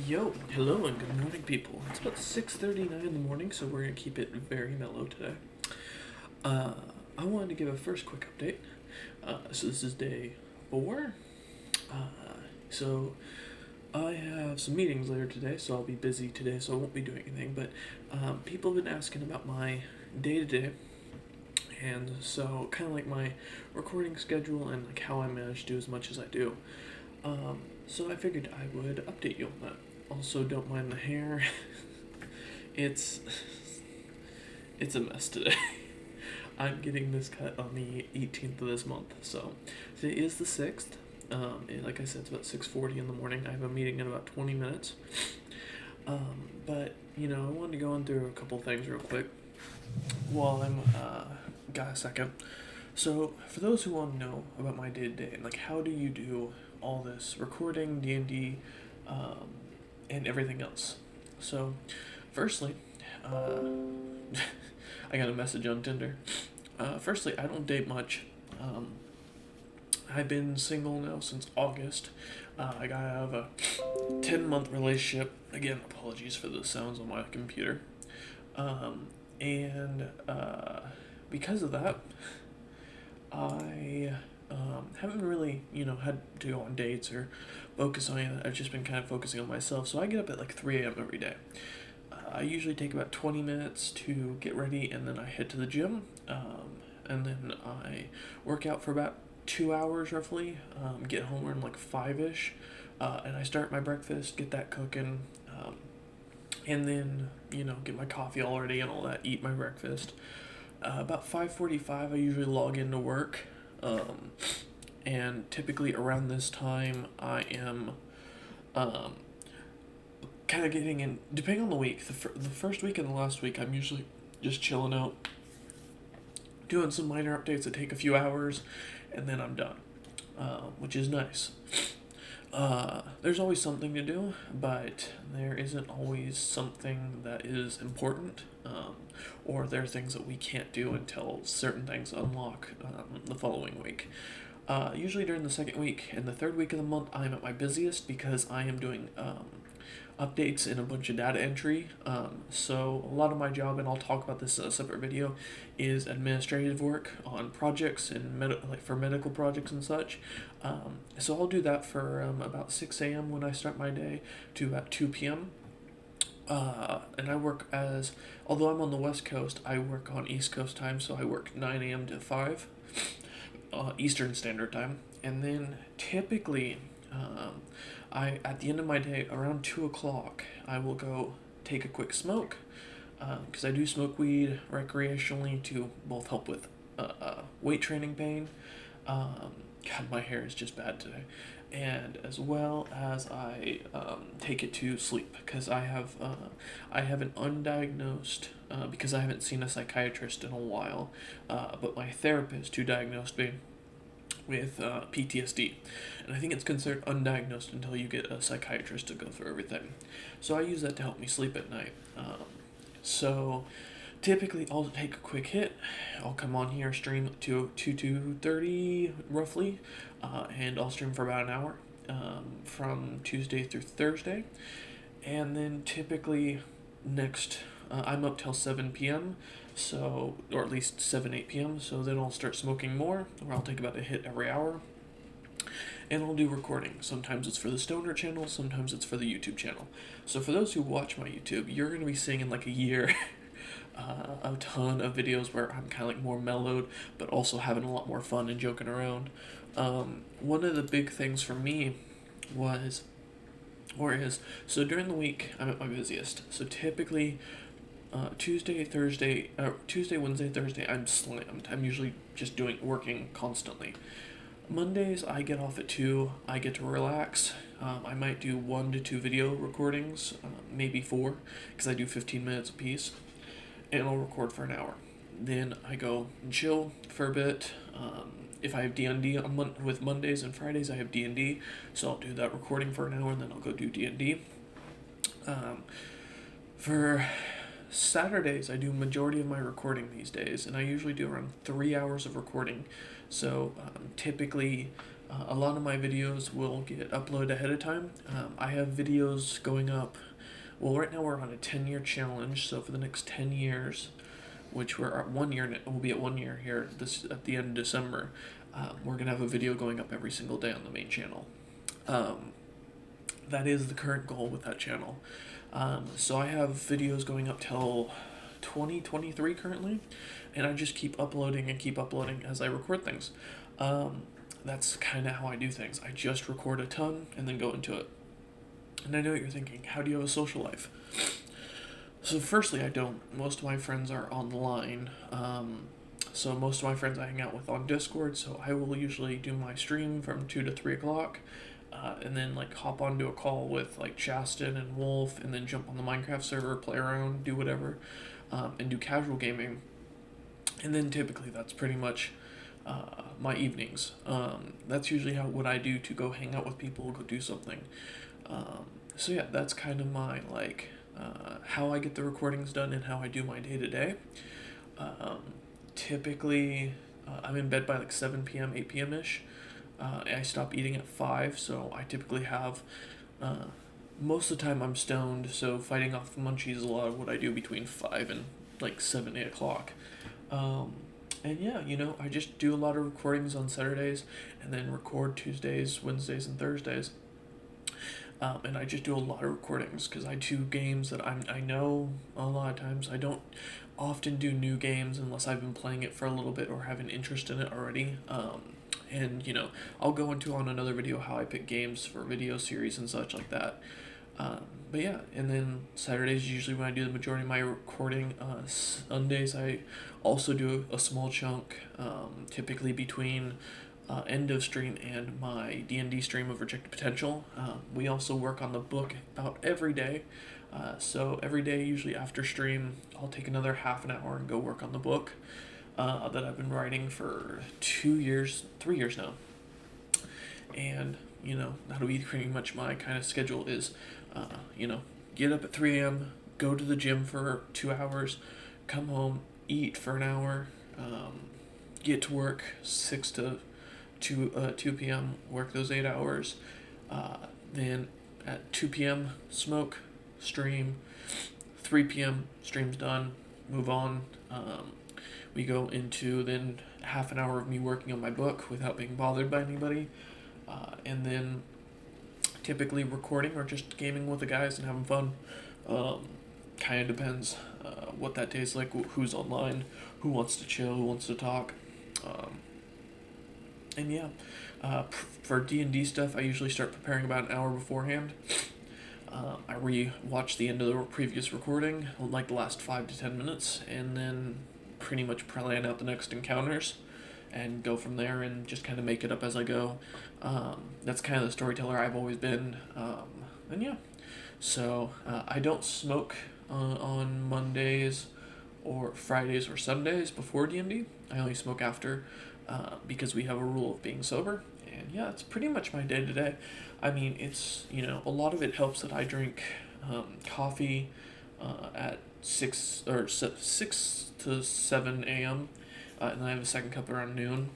Yo, hello and good morning, people. It's about 6:39 in the morning, so we're gonna keep it very mellow today. Uh, I wanted to give a first quick update. So this is day 4. So I have some meetings later today, so I'll be busy today, so I won't be doing anything. But people have been asking about my day to day, and so kind of like my recording schedule and like how I manage to do as much as I do. So I figured I would update you on that. Also, don't mind the hair. it's it's a mess today. I'm getting this cut on the 18th of this month. So today is the 6th. And like I said, it's about 6:40 in the morning. I have a meeting in about 20 minutes. But I wanted to go on through a couple things real quick while I'm got a second. So for those who want to know about my day to day and like how do you do all this recording, D&D, and everything else. So, firstly, uh, I got a message on Tinder. Firstly, I don't date much. Um, I've been single now since August. I got out of a 10-month relationship. Again, apologies for the sounds on my computer. And because of that, I haven't really, had to go on dates or focus on anything. I've just been kind of focusing on myself. So I get up at like 3 a.m. every day. I usually take about 20 minutes to get ready and then I head to the gym. And then I work out for about 2 hours roughly. Get home around like 5 ish. And I start my breakfast, get that cooking. And then, get my coffee all ready and all that, eat my breakfast. About 5:45, I usually log into work, and typically around this time, I am kind of getting in. Depending on the week, the first week and the last week, I'm usually just chilling out, doing some minor updates that take a few hours, and then I'm done, which is nice. There's always something to do, but there isn't always something that is important, or there are things that we can't do until certain things unlock the following week. Usually during the second week and the third week of the month, I'm at my busiest because I am doing updates and a bunch of data entry. So a lot of my job, and I'll talk about this in a separate video, is administrative work on projects and like for medical projects and such. So I'll do that for about 6 a.m. when I start my day to about 2 p.m. And I work although I'm on the West Coast, I work on East Coast time, so I work 9 a.m. to 5 Eastern Standard Time. And then typically, at the end of my day, around 2 o'clock, I will go take a quick smoke, because I do smoke weed recreationally to both help with weight training pain. God, my hair is just bad today. And as well as I take it to sleep because I have an undiagnosed, because I haven't seen a psychiatrist in a while, but my therapist who diagnosed me with PTSD, and I think it's considered undiagnosed until you get a psychiatrist to go through everything. So I use that to help me sleep at night. So typically I'll take a quick hit. I'll come on here, stream to 2:30 roughly, and I'll stream for about an hour, from Tuesday through Thursday, and then typically next I'm up till 7 p.m. So, or at least 7, 8 p.m. So then I'll start smoking more, or I'll take about a hit every hour. And I'll do recording. Sometimes it's for the Stoner channel, sometimes it's for the YouTube channel. So for those who watch my YouTube, you're going to be seeing in like a year a ton of videos where I'm kind of like more mellowed, but also having a lot more fun and joking around. One of the big things for me was, or is, so during the week, I'm at my busiest. So typically, Tuesday, Wednesday, Thursday, I'm slammed. I'm usually just working constantly. Mondays, I get off at 2. I get to relax. I might do 1 to 2 video recordings, maybe 4, because I do 15 minutes a piece, and I'll record for an hour. Then I go and chill for a bit. If I have D&D with Mondays and Fridays, I have D&D, so I'll do that recording for an hour, and then I'll go do D&D. For Saturdays, I do majority of my recording these days, and I usually do around 3 hours of recording. So typically, A lot of my videos will get uploaded ahead of time. I have videos going up. Well, right now we're on a 10-year challenge, so for the next 10 years, which we're at 1 year, we'll be at 1 year here this at the end of December. We're gonna have a video going up every single day on the main channel. Um, that is the current goal with that channel. So I have videos going up till 2023 currently, and I just keep uploading and keep uploading as I record things. That's kind of how I do things. I just record a ton and then go into it. And I know what you're thinking, how do you have a social life? So firstly, I don't. Most of my friends are online. So most of my friends I hang out with on Discord, so I will usually do my stream from 2 to 3 o'clock. And then like hop onto a call with like Chaston and Wolf, and then jump on the Minecraft server, play around, do whatever, and do casual gaming. And then typically that's pretty much my evenings. That's usually what I do to go hang out with people, go do something. So yeah, that's kind of my like how I get the recordings done and how I do my day to day. Typically, I'm in bed by like 7 p.m., 8 p.m. ish. I stop eating at 5, so I typically have. Most of the time I'm stoned, so fighting off the munchies is a lot of what I do between 5 and like 7, 8 o'clock. And yeah, I just do a lot of recordings on Saturdays, and then record Tuesdays, Wednesdays, and Thursdays. And I just do a lot of recordings because I do games that I know a lot of times. I don't often do new games unless I've been playing it for a little bit or have an interest in it already. And I'll go into on another video how I pick games for video series and such like that. But yeah, and then Saturdays is usually when I do the majority of my recording. Sundays I also do a small chunk, typically between end of stream and my D&D stream of Rejected Potential. We also work on the book about every day. So every day, usually after stream, I'll take another half an hour and go work on the book that I've been writing for 2 years, 3 years now. And, that'll be pretty much my kind of schedule is, get up at 3 a.m., go to the gym for 2 hours, come home, eat for an hour, get to work 6 to 2 p.m., work those 8 hours, then at 2 p.m., smoke, stream, 3 p.m., stream's done, move on. We go into then half an hour of me working on my book without being bothered by anybody, and then typically recording or just gaming with the guys and having fun. Kind of depends what that day's like, who's online, who wants to chill, who wants to talk. And yeah, for D&D stuff, I usually start preparing about an hour beforehand. I re-watch the end of the previous recording, like the last 5 to 10 minutes, and then pretty much plan out the next encounters and go from there and just kind of make it up as I go. That's kind of the storyteller I've always been. And yeah, so I don't smoke on Mondays or Fridays or Sundays before D&D. I only smoke after because we have a rule of being sober. And yeah, it's pretty much my day to day. I mean, it's, a lot of it helps that I drink coffee at 6 to 7 a.m. And then I have a second cup around noon.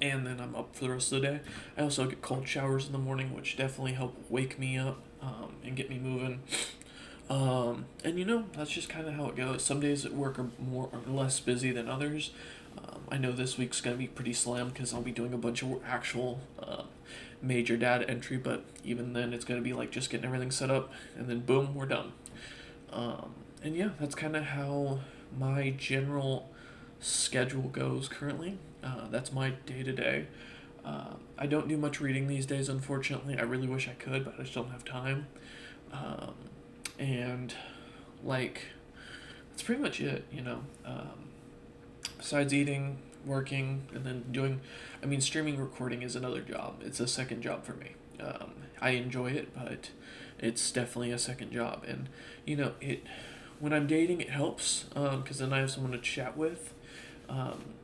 And then I'm up for the rest of the day. I also get cold showers in the morning, which definitely help wake me up and get me moving. And that's just kind of how it goes. Some days at work are more or less busy than others. I know this week's going to be pretty slammed because I'll be doing a bunch of actual major data entry, but even then it's going to be like just getting everything set up, and then boom, we're done. And yeah, that's kind of how my general schedule goes currently. That's my day-to-day. I don't do much reading these days, unfortunately. I really wish I could, but I just don't have time. And like, that's pretty much it, besides eating, working, and then streaming recording is another job. It's a second job for me. I enjoy it, but it's definitely a second job. And, when I'm dating, it helps, because then I have someone to chat with.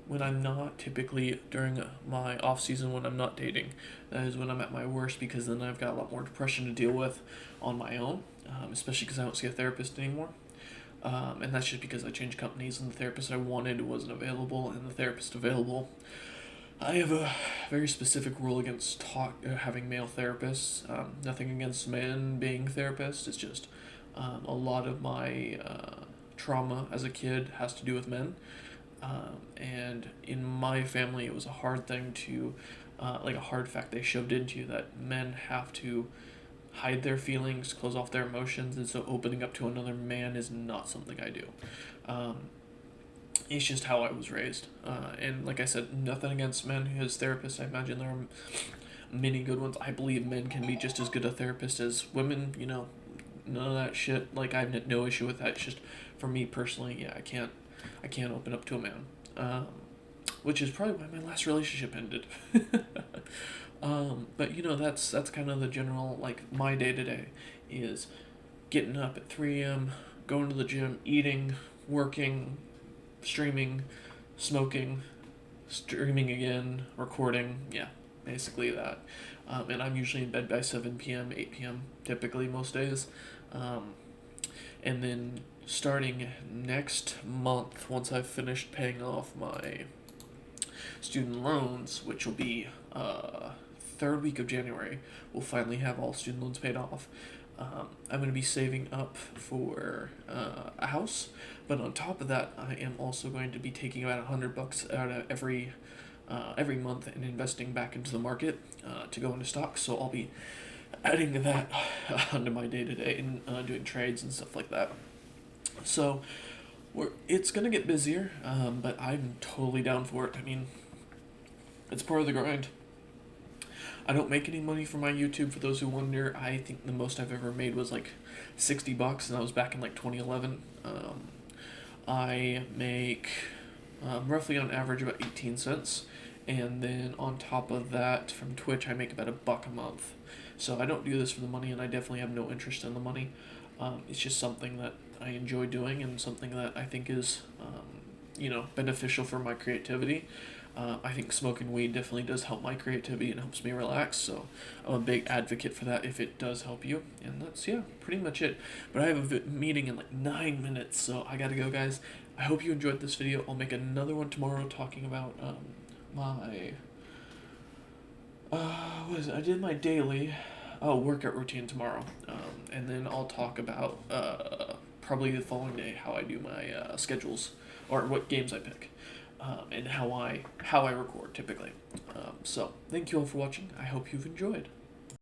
When I'm not, typically during my off season when I'm not dating, that is when I'm at my worst, because then I've got a lot more depression to deal with on my own, especially because I don't see a therapist anymore. And that's just because I changed companies and the therapist I wanted wasn't available, and the therapist available I have a very specific rule against having male therapists. Nothing against men being therapists. It's just a lot of my trauma as a kid has to do with men. And in my family, it was a hard thing to, like a hard fact they shoved into you that men have to hide their feelings, close off their emotions, and so opening up to another man is not something I do. Um, it's just how I was raised. And like I said, nothing against men as therapists. I imagine there are many good ones. I believe men can be just as good a therapist as women. None of that shit. Like I have no issue with that. It's just for me personally, yeah, I can't open up to a man. Which is probably why my last relationship ended. But that's kind of the general, like, my day to day is getting up at 3 a.m., going to the gym, eating, working, streaming, smoking, streaming again, recording. Yeah, basically that. And I'm usually in bed by 7 p.m., 8 p.m., typically most days. Um, and then starting next month, once I've finished paying off my student loans, which will be third week of January, we'll finally have all student loans paid off. I'm going to be saving up for a house, but on top of that, I am also going to be taking about $100 out of every month and investing back into the market to go into stocks. So I'll be adding to that onto my day to day and doing trades and stuff like that. So it's gonna get busier, but I'm totally down for it. I mean, it's part of the grind. I don't make any money from my YouTube. For those who wonder, I think the most I've ever made was like $60, and that was back in like 2011. I make roughly on average about 18 cents, and then on top of that, from Twitch, I make about $1 a month. So I don't do this for the money, and I definitely have no interest in the money. It's just something that I enjoy doing, and something that I think is, beneficial for my creativity. I think smoking weed definitely does help my creativity and helps me relax. So I'm a big advocate for that if it does help you. And that's, yeah, pretty much it. But I have a meeting in like 9 minutes, so I gotta go, guys. I hope you enjoyed this video. I'll make another one tomorrow talking about my what is it? I did my daily workout routine tomorrow, and then I'll talk about probably the following day how I do my schedules or what games I pick, and how I record typically. So thank you all for watching. I hope you've enjoyed.